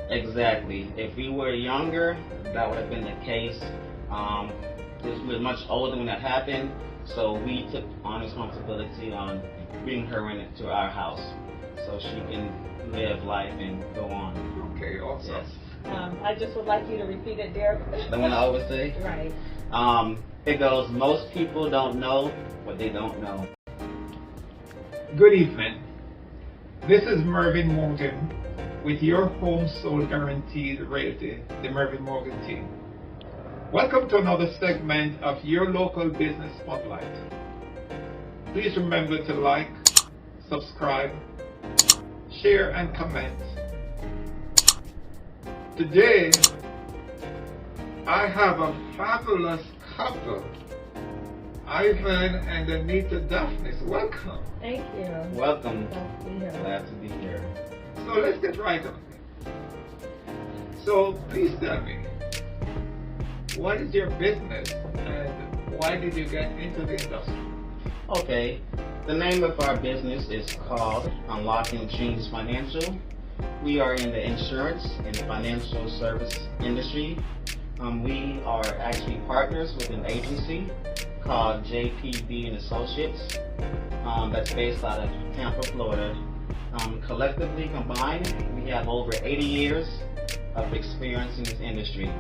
Exactly. If we were younger, that would have been the case. We were much older when that happened, so we took on responsibility on bringing her into our house so she can live life and go on. Okay, awesome. Yes. I just would like you to repeat it, Derek. The one I always say? Right. It goes, most people don't know what they don't know. Good evening. This is Mervin Morgan with your home sold guaranteed Realty The Mervin Morgan team. Welcome to another segment of your local business spotlight. Please remember to like, subscribe, share, and comment. Today, I have a fabulous couple, Ivan and Anita Daphnis. Welcome. Thank you. Welcome. Glad to be here. Glad to be here. So let's get right on it. So please tell me, what is your business and why did you get into the industry? Okay, the name of our business is called Unlocking Dreams Financial. We are in the insurance and financial service industry. We are actually partners with an agency called JPB and Associates that's based out of Tampa, Florida. Collectively combined, we have over 80 years of experience in this industry.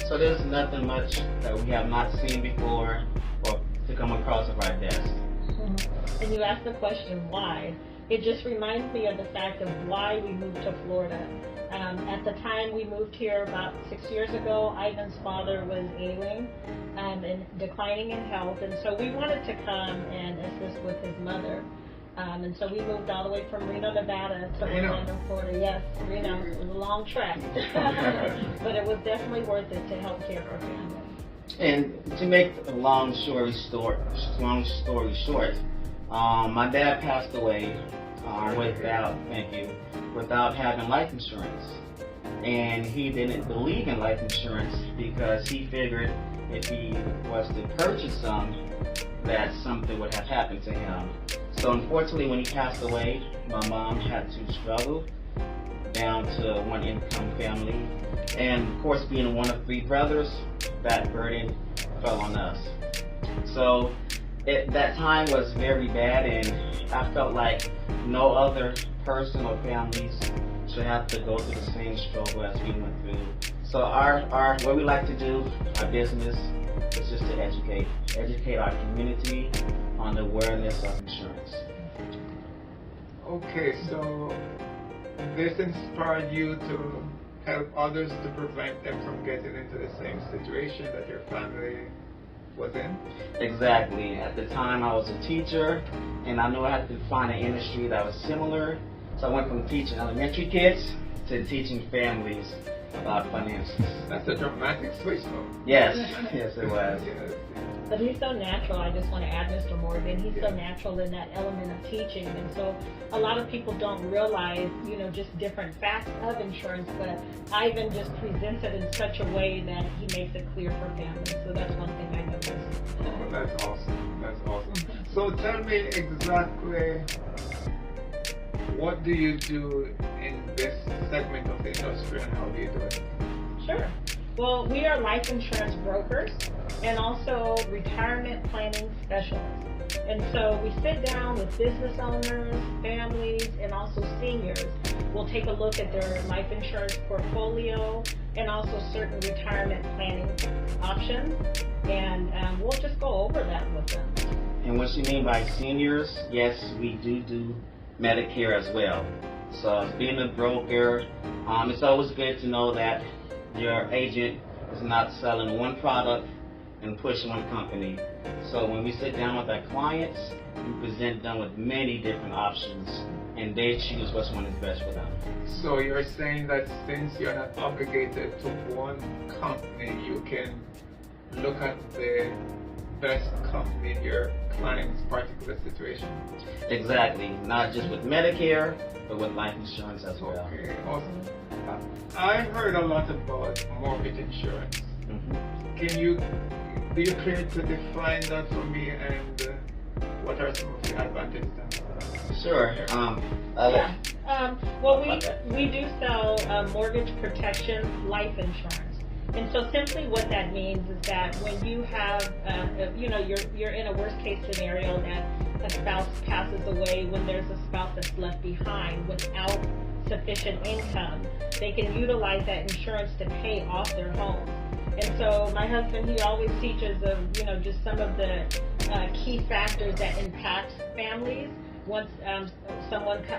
So there's nothing much that we have not seen before or to come across of our desk. Mm-hmm. And you asked the question, why? It just reminds me of the fact of why we moved to Florida. At the time we moved here about 6 years ago, Ivan's father was ailing and declining in health, and so we wanted to come and assist with his mother. And so we moved all the way from Reno, Nevada to Orlando, Florida. Yes, Reno. It was a long trek, but it was definitely worth it to help care for our family. And to make a long story short, my dad passed away without having life insurance. And he didn't believe in life insurance because he figured if he was to purchase some, that something would have happened to him. So unfortunately, when he passed away, my mom had to struggle down to one income family. And of course, being one of 3 brothers, that burden fell on us. So that time was very bad, and I felt like no other person or families should have to go through the same struggle as we went through. So what we like to do, our business, is just to educate our community on the awareness of insurance. Okay, so this inspired you to help others to prevent them from getting into the same situation that your family was in? Exactly. At the time I was a teacher, and I knew I had to find an industry that was similar. So I went from teaching elementary kids to teaching families about finances. That's a dramatic switch, though. Yes, yes it was. Yes. But he's so natural. I just want to add, Mr. Morgan, he's so natural in that element of teaching. And so a lot of people don't realize, just different facts of insurance, but Ivan just presents it in such a way that he makes it clear for families. So that's one thing I noticed. Oh, that's awesome. That's awesome. So tell me exactly, what do you do in this segment of the industry and how do you do it? Sure. Well, we are life insurance brokers and also retirement planning specialists. And so we sit down with business owners, families, and also seniors. We'll take a look at their life insurance portfolio and also certain retirement planning options. And we'll just go over that with them. And what you mean by seniors, yes, we do Medicare as well. So as being a broker, it's always good to know that your agent is not selling one product and pushing one company. So when we sit down with our clients, we present them with many different options, and they choose which one is best for them. So you're saying that since you're not obligated to one company, you can look at the best company in your client's particular situation? Exactly. Not just with Medicare, but with life insurance as well. Okay, awesome. I heard a lot about mortgage insurance. Do you care to define that for me, and what are some of the advantages? Sure. Well, we do sell mortgage protection life insurance. And so simply what that means is that when you have, you're in a worst case scenario that a spouse passes away, when there's a spouse that's left behind without sufficient income, they can utilize that insurance to pay off their home. And so my husband, he always teaches of, just some of the key factors that impact families once a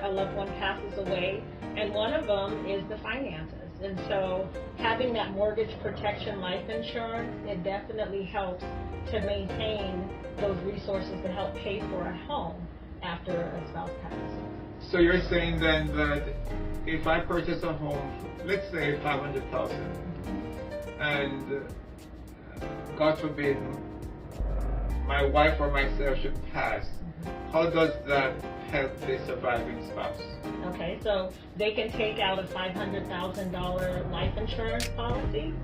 loved one passes away. And one of them is the finances. And so having that mortgage protection life insurance, it definitely helps to maintain those resources to help pay for a home after a spouse passes away. So you're saying then that if I purchase a home, let's say $500,000, and God forbid my wife or myself should pass, how does that help the surviving spouse? Okay, so they can take out a $500,000 life insurance policy.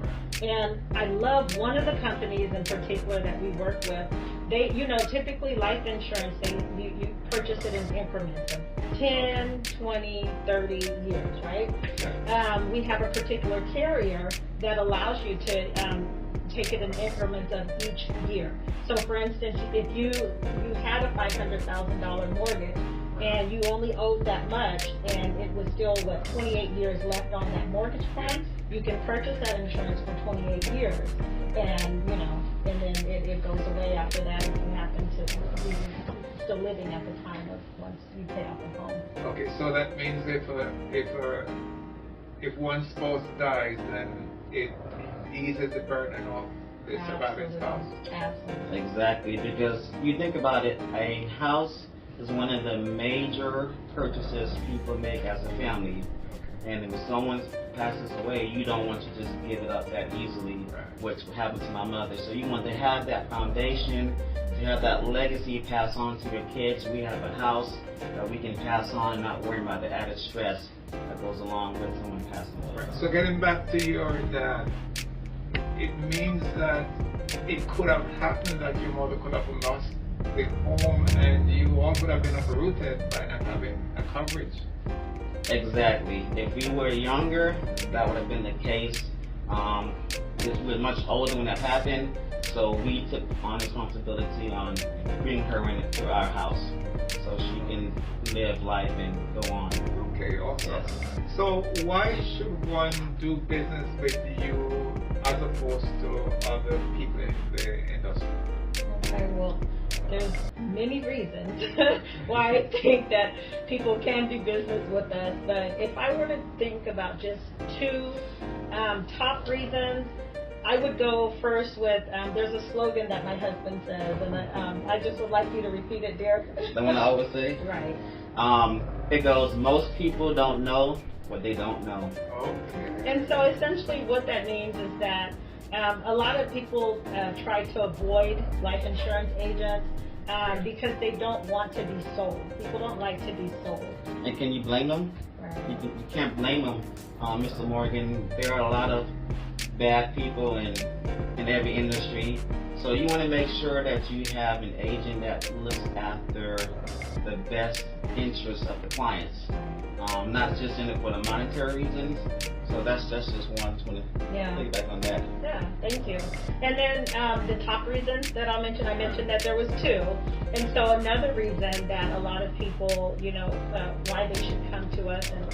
And I love one of the companies in particular that we work with. They, typically life insurance, you purchase it in increments of 10, 20, 30 years, right? We have a particular carrier that allows you to take it in increments of each year. So for instance, if you had a $500,000 mortgage and you only owed that much and it was still, 28 years left on that mortgage plan, you can purchase that insurance for 28 years. And, and then it goes away after that if you happen to be still living at the time of once you pay off the home. Okay, so that means if one spouse dies, then it eases the burden of the surviving spouse. Absolutely. Exactly, because you think about it, a house is one of the major purchases people make as a family. And if someone passes away, you don't want to just give it up that easily, which happened to my mother. So you want to have that foundation, to have that legacy pass on to your kids. We have a house that we can pass on, not worrying about the added stress that goes along with someone passing away. So getting back to your dad, it means that it could have happened that your mother could have lost the home and you all could have been uprooted by not having a coverage. Exactly. If we were younger, that would have been the case. We were much older when that happened, so we took on responsibility on bringing her into our house so she can live life and go on. Okay, awesome. Yes. So why should one do business with you as opposed to other people in the industry? Okay, well, there's many reasons why I think that people can do business with us, but if I were to think about just two top reasons, I would go first with, there's a slogan that my husband says, and I just would like you to repeat it, Derek. The one I always say? Right. It goes, most people don't know what they don't know. Okay. And so essentially what that means is that a lot of people try to avoid life insurance agents because they don't want to be sold. People don't like to be sold. And can you blame them? Right. You can't blame them, Mr. Morgan. There are a lot of bad people in every industry. So you want to make sure that you have an agent that looks after the best interests of the clients. Not just in it for the monetary reasons. So that's just one. Just want to piggyback on that. Yeah, thank you. And then the top reason that I mentioned that there was two. And so another reason that a lot of people, why they should come to us and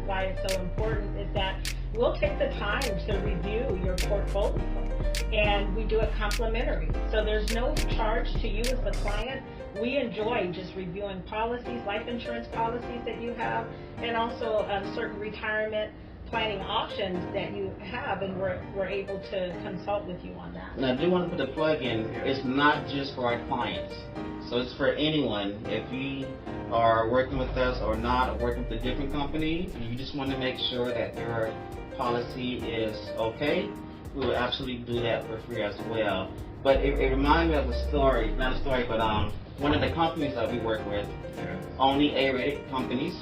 why it's so important is that we'll take the time to review your portfolio, and we do it complimentary. So there's no charge to you as the client. We enjoy just reviewing policies, life insurance policies that you have, and also certain retirement planning options that you have, and we're able to consult with you on that. And I do want to put a plug in. It's not just for our clients. So it's for anyone. If you are working with us or not, or working with a different company, and you just want to make sure that your policy is okay, we will absolutely do that for free as well. But it reminds me of a story, not a story, but one of the companies that we work with, only A-rated companies.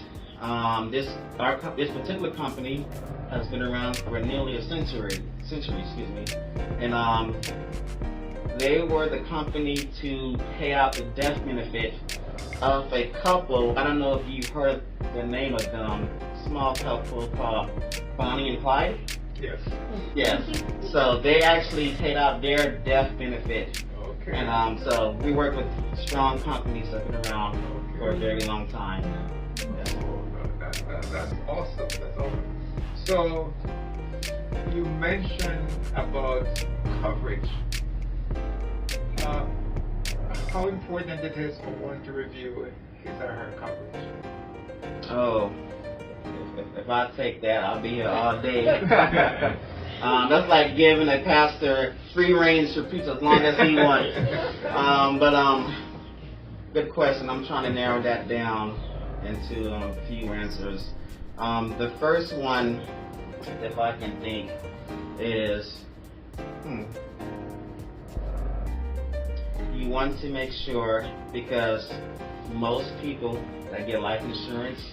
This particular company has been around for nearly a century, and they were the company to pay out the death benefit of a couple. I don't know if you've heard the name of them. Small couple called Bonnie and Clyde. Yes. Yes. So they actually paid out their death benefit. Okay. And so we work with strong companies that have been around for a very long time. That's awesome. That's awesome. So you mentioned about coverage. How important it is for one to review his or her coverage? Oh, if I take that, I'll be here all day. That's like giving a pastor free range to preach as long as he wants. Good question. I'm trying to narrow that down into a few answers. The first one, if I can think, is you want to make sure, because most people that get life insurance,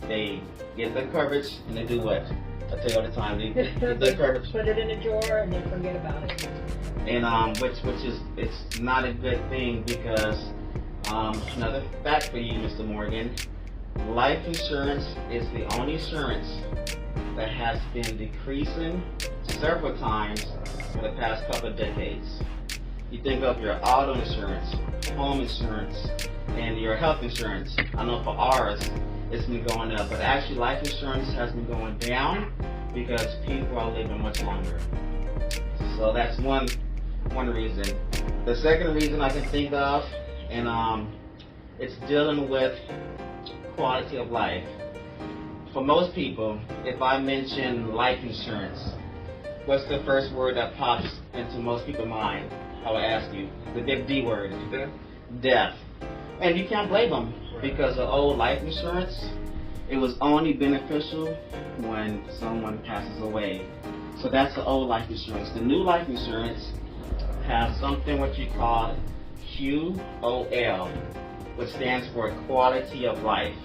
they get the coverage and they do what? I tell you all the time, they get the coverage. Put it in a drawer and then forget about it. And which is, it's not a good thing, because another fact for you, Mr. Morgan, life insurance is the only insurance that has been decreasing several times for the past couple of decades. You think of your auto insurance, home insurance, and your health insurance. I know for ours, it's been going up, but actually life insurance has been going down because people are living much longer. So that's one reason. The second reason I can think of, and it's dealing with quality of life. For most people, if I mention life insurance, what's the first word that pops into most people's mind? I would ask you, the big D word. Death. And you can't blame them, because the old life insurance, it was only beneficial when someone passes away. So that's the old life insurance. The new life insurance has something what you call QOL, which stands for quality of life.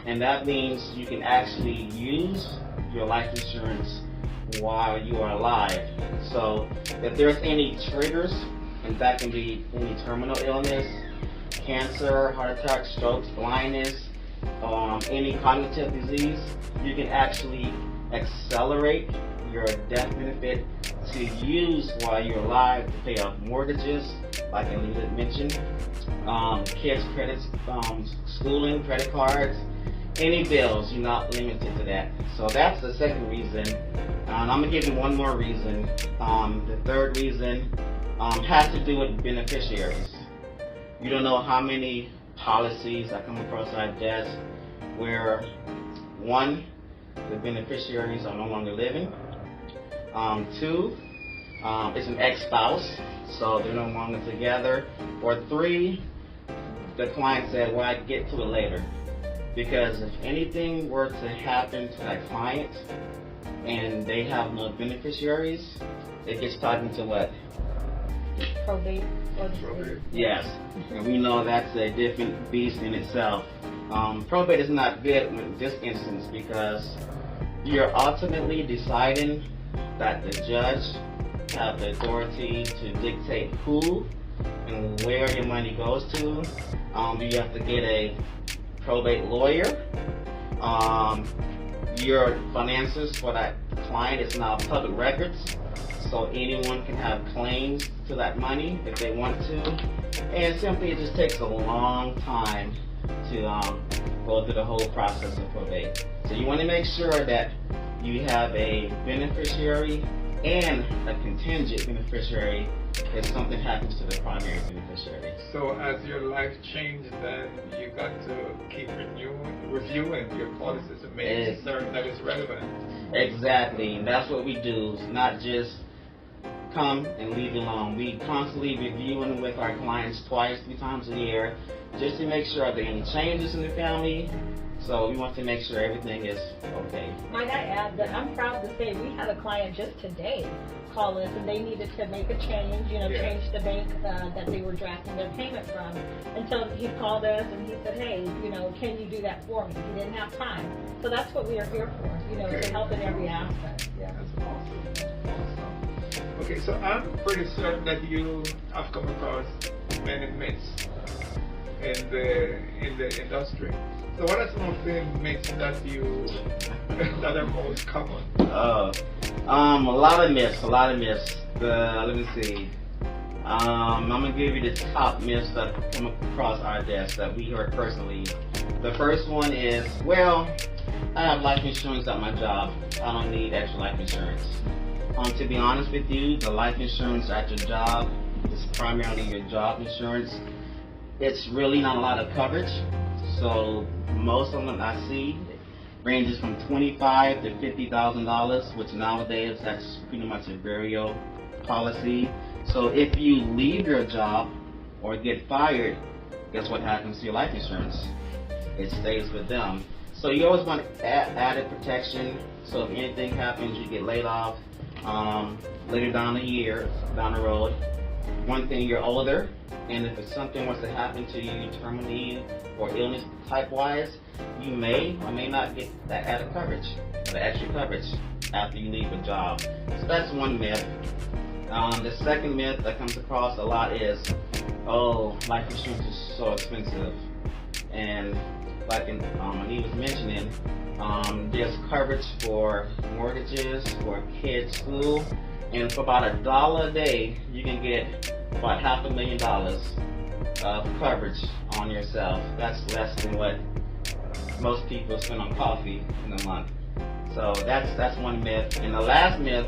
And that means you can actually use your life insurance while you are alive. So if there's any triggers, and that can be any terminal illness, cancer, heart attack, strokes, blindness, any cognitive disease, you can actually accelerate your death benefit to use while you're alive to pay off mortgages, like Anita mentioned, kids' credits, schooling, credit cards, any bills. You're not limited to that. So that's the second reason. And I'm going to give you one more reason. The third reason has to do with beneficiaries. You don't know how many policies I come across our desk where, one, the beneficiaries are no longer living. Two, it's an ex-spouse, so they're no longer together. Or three, the client said, well, I get to it later. Because if anything were to happen to that client and they have no beneficiaries, it gets tied into what? Probate. Yes, and we know that's a different beast in itself. Probate is not good in this instance, because you're ultimately deciding that the judge have the authority to dictate who and where your money goes to. You have to get a probate lawyer. Your finances for that client is now public records, so anyone can have claims to that money if they want to. And simply, it just takes a long time to go through the whole process of probate. So you want to make sure that you have a beneficiary and a contingent beneficiary if something happens to the primary beneficiary. So as your life changed, then you got to keep reviewing your policies and making certain that it's relevant. Exactly, and that's what we do. It's not just come and leave it alone. We constantly reviewing with our clients twice, 3 times a year, just to make sure there are any changes in the family. So we want to make sure everything is okay. Might I add that I'm proud to say we had a client just today call us, and they needed to make a change, change the bank that they were drafting their payment from. And so he called us and he said, hey, can you do that for me? He didn't have time. So that's what we are here for, to help in every aspect. Yeah. That's awesome. That's awesome. Okay, so I'm pretty certain that you have come across many myths in the industry. So what are some of the myths that that are most common? A lot of myths. Let me see. I'm gonna give you the top myths that come across our desk that we heard personally. The first one is, well, I have life insurance at my job. I don't need extra life insurance. To be honest with you, the life insurance at your job is primarily your job insurance. It's really not a lot of coverage. So most of them I see ranges from $25,000 to $50,000, which nowadays that's pretty much a burial policy. So if you leave your job or get fired, guess what happens to your life insurance? It stays with them. So you always want added protection. So if anything happens, you get laid off later down the road. One thing, you're older, and if it's something was to happen to you terminally or illness type wise, you may or may not get that added coverage, or the extra coverage after you leave a job. So that's one myth. The second myth that comes across a lot is, oh, life insurance is so expensive. And like he was mentioning, there's coverage for mortgages, for kids' school, and for about $1 a day, you can get about $500,000 of coverage on yourself. That's less than what most people spend on coffee in a month. So that's one myth. And the last myth,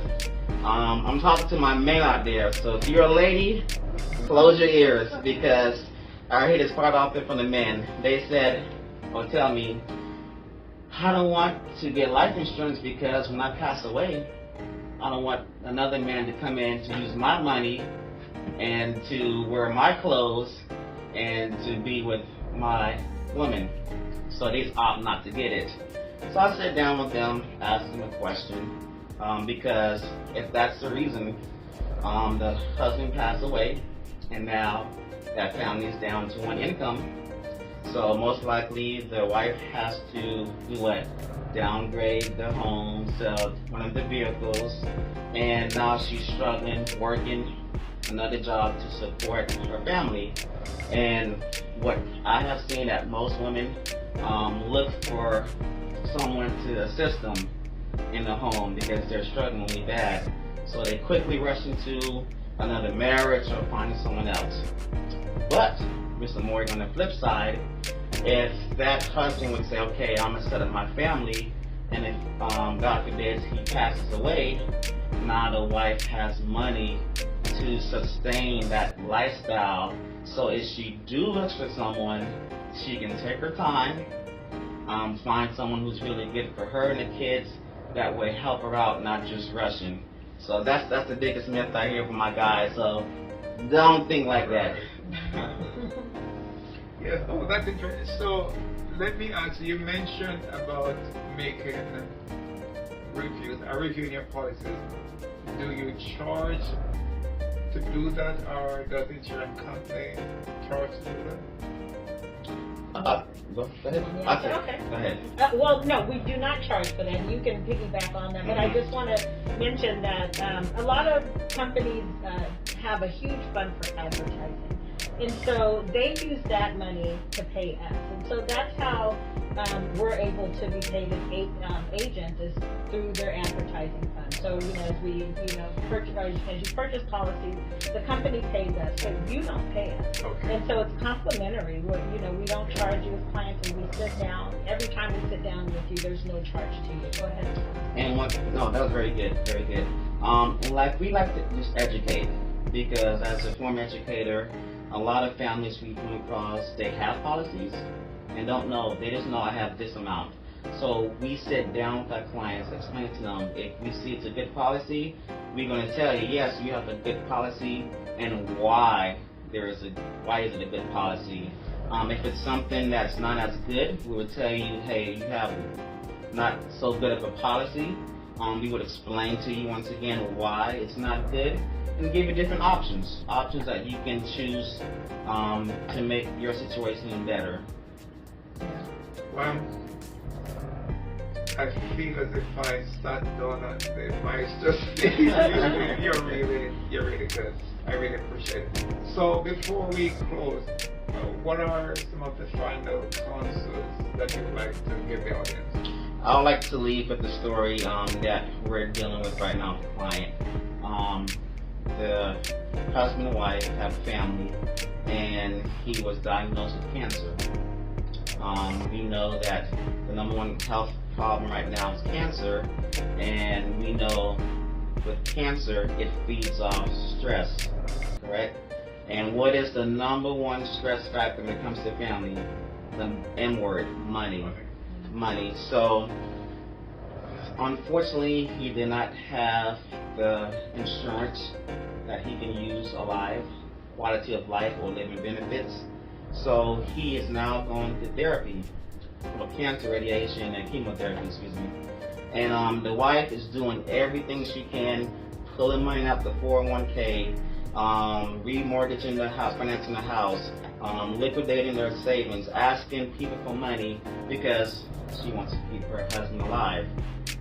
I'm talking to my men out there. So if you're a lady, close your ears, because I hear this part often from the men. They said, or tell me, I don't want to get life insurance because when I pass away, I don't want another man to come in to use my money and to wear my clothes and to be with my woman. So they opt not to get it. So I sit down with them, ask them a question, because if that's the reason, the husband passed away and now that family is down to one income, so most likely the wife has to do what? Downgrade the home, sell one of the vehicles, and now she's struggling, working another job to support her family. And what I have seen that most women look for someone to assist them in the home because they're struggling really bad. So they quickly rush into another marriage or finding someone else. But Mr. Morgan, on the flip side, if that husband would say, okay, I'm gonna set up my family, and if God forbid he passes away, now the wife has money to sustain that lifestyle. So if she do look for someone, she can take her time, find someone who's really good for her and the kids, that way help her out, not just rushing. So that's the biggest myth I hear from my guys. So don't think like that. Yeah, oh, that's interesting. So let me ask you, you mentioned about making reviewing your policies. Do you charge to do that, or does the insurance company charge to do that? Go ahead. Okay. Go ahead. Well, no, we do not charge for that. You can piggyback on that, but I just want to mention that a lot of companies have a huge fund for advertising. And so they use that money to pay us. And so that's how we're able to be paid as agents, is through their advertising fund. So, as we, as you purchase policies, the company pays us, but you don't pay us. Okay. And so it's complimentary. We don't charge you as clients, and we sit down. Every time we sit down with you, there's no charge to you. Go ahead. And that was very good, very good. And we like to just educate, because as a former educator, a lot of families we come across, they have policies and don't know. They just know I have this amount. So we sit down with our clients, explain to them, if we see it's a good policy, we're going to tell you, yes, you have a good policy, and why is it a good policy. If it's something that's not as good, we would tell you, hey, you have not so good of a policy. We would explain to you once again why it's not good, and give you different options that you can choose to make your situation better. Well, I feel as if I sat down and the mics just you're really good. I really appreciate it. So before we close, what are some of the final counsels that you'd like to give the audience? I would like to leave with the story that we're dealing with right now with the client. The husband and wife have a family, and he was diagnosed with cancer. We know that the number one health problem right now is cancer, and we know with cancer it feeds off stress, correct? And what is the number one stress factor when it comes to family? The M word, money. Money. So unfortunately he did not have the insurance that he can use alive, quality of life or living benefits. So he is now going to therapy for cancer, radiation, and chemotherapy, And the wife is doing everything she can, pulling money out the 401k, remortgaging the house, financing the house, liquidating their savings, asking people for money because she wants to keep her husband alive.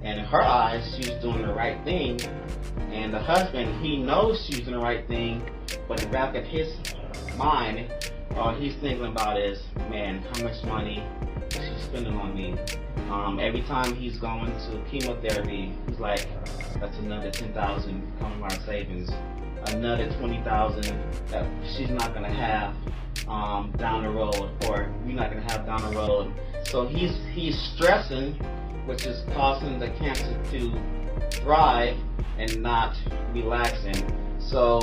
And in her eyes, she's doing the right thing. And the husband, he knows she's doing the right thing, but in the back of his mind, all he's thinking about is, man, how much money is she spending on me? Every time he's going to chemotherapy, he's like, that's another $10,000 coming from our savings, another $20,000 that she's not gonna have down the road, or you're not gonna have down the road. So he's stressing, which is causing the cancer to thrive and not relaxing. So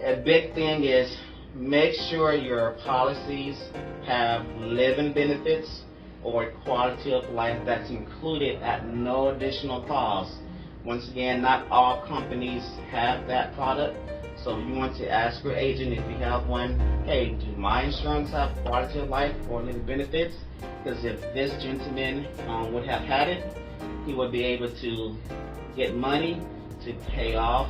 a big thing is make sure your policies have living benefits or quality of life that's included at no additional cost. Once again, not all companies have that product. So you want to ask your agent if you have one, hey, do my insurance have quality of life or living benefits? Because if this gentleman would have had it, he would be able to get money to pay off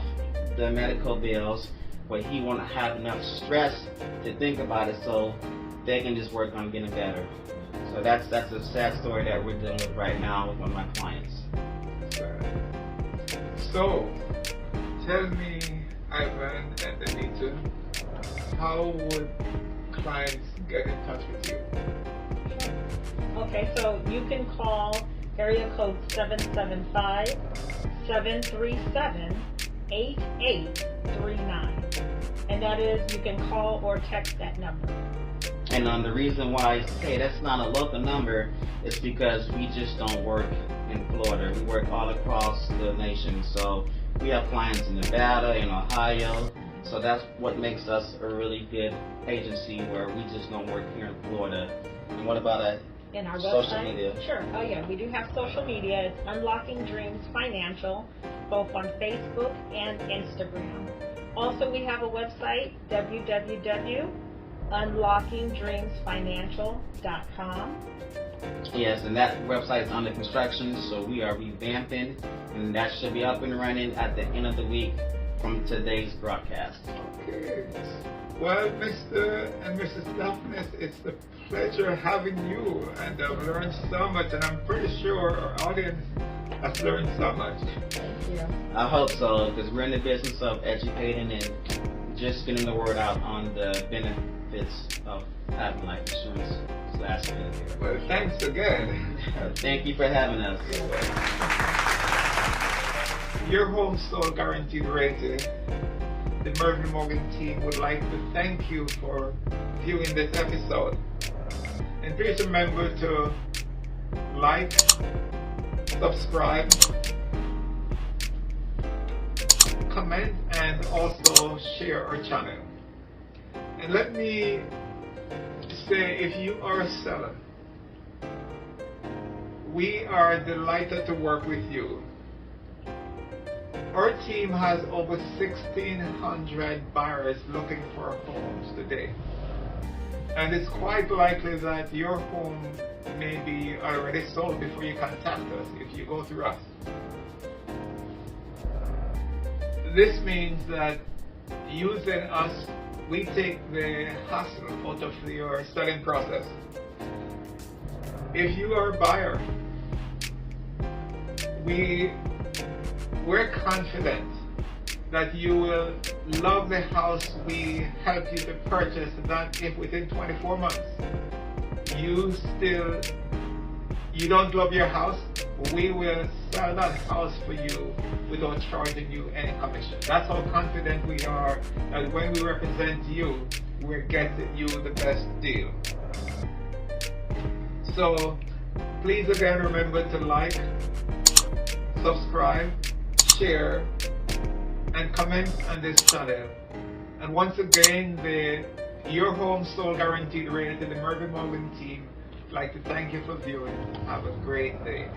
the medical bills, but he won't have enough stress to think about it, so they can just work on getting better. So that's a sad story that we're dealing with right now with one of my clients. So, tell me, Ivan and Anita, how would clients get in touch with you? Okay, so you can call area code 775-737-8839. And that is, you can call or text that number. And the reason why I say that's not a local number is because we just don't work in Florida. We work all across the nation. So we have clients in Nevada, in Ohio. So that's what makes us a really good agency, where we just don't work here in Florida. And what about in our social website? media? Sure. Oh yeah, we do have social media. It's Unlocking Dreams Financial, both on Facebook and Instagram. Also, we have a website, www.unlockingdreamsfinancial.com. Yes, and that website is under construction, so we are revamping, and that should be up and running at the end of the week from today's broadcast. Okay. Well, Mr. and Mrs. Daphne, it's a pleasure having you, and I've learned so much, and I'm pretty sure our audience has learned so much. Thank you. I hope so, because we're in the business of educating and just getting the word out on the benefits of having life insurance / Medicare. Well, thanks again. Thank you for having us. Your home sold guaranteed rating. The Mervin Morgan team would like to thank you for viewing this episode. And please remember to like, subscribe, comment, and also share our channel. And let me say, if you are a seller, we are delighted to work with you. Our team has over 1,600 buyers looking for homes today. And it's quite likely that your home may be already sold before you contact us if you go through us. This means that using us, we take the hassle out of your selling process. If you are a buyer we're confident that you will love the house we helped you to purchase, that if within 24 months you don't love your house, we will sell that house for you without charging you any commission. That's how confident we are that when we represent you, we're getting you the best deal. So please again remember to like, subscribe, share, and comment on this channel. And once again, Your Home Sold Guaranteed Realty The Mervin Morgan team would like to thank you for viewing. Have a great day.